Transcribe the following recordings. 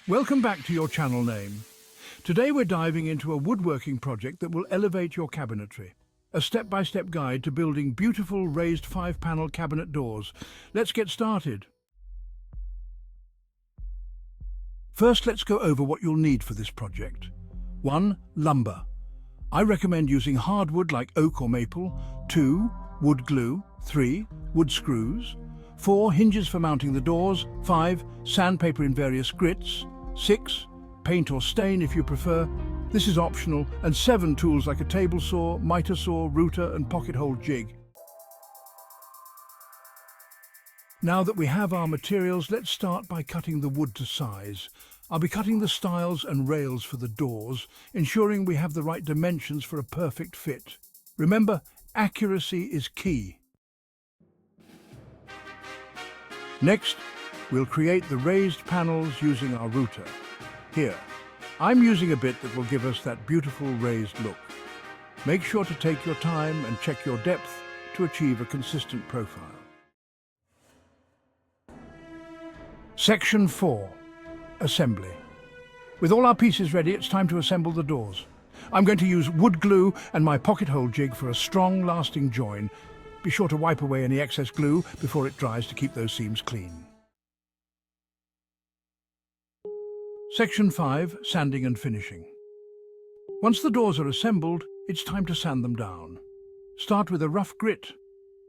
Welcome back to your channel name. Today we're diving into a woodworking project that will elevate your cabinetry. A step-by-step guide to building beautiful raised 5-panel cabinet doors. Let's get started. First, let's go over what you'll need for this project. 1. Lumber. I recommend using hardwood like oak or maple. 2. Wood glue. 3. Wood screws. 4. Hinges for mounting the doors. 5. Sandpaper in various grits. 6. Paint or stain if you prefer. This is optional. And 7. Tools like a table saw, miter saw, router and pocket hole jig. Now that we have our materials, let's start by cutting the wood to size. I'll be cutting the stiles and rails for the doors, ensuring we have the right dimensions for a perfect fit. Remember, accuracy is key. Next, we'll create the raised panels using our router. Here, I'm using a bit that will give us that beautiful raised look. Make sure to take your time and check your depth to achieve a consistent profile. Section 4. Assembly. With all our pieces ready, it's time to assemble the doors. I'm going to use wood glue and my pocket hole jig for a strong, lasting join. Be sure to wipe away any excess glue before it dries to keep those seams clean. Section 5. Sanding and finishing. Once the doors are assembled, it's time to sand them down. Start with a rough grit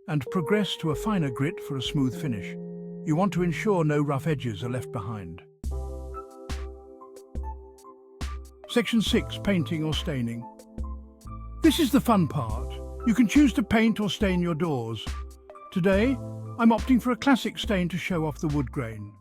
and progress to a finer grit for a smooth finish. You want to ensure no rough edges are left behind. Section 6. Painting or staining. This is the fun part. You can choose to paint or stain your doors. Today, I'm opting for a classic stain to show off the wood grain.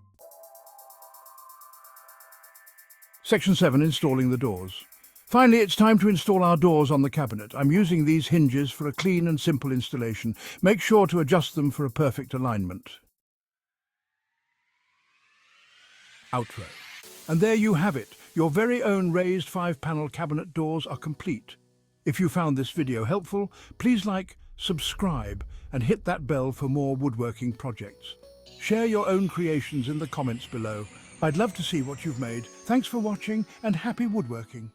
Section 7. Installing the doors. Finally, it's time to install our doors on the cabinet. I'm using these hinges for a clean and simple installation. Make sure to adjust them for a perfect alignment. Outro. And there you have it. Your very own raised 5-panel cabinet doors are complete. If you found this video helpful, please like, subscribe, and hit that bell for more woodworking projects. Share your own creations in the comments below. I'd love to see what you've made. Thanks for watching and happy woodworking.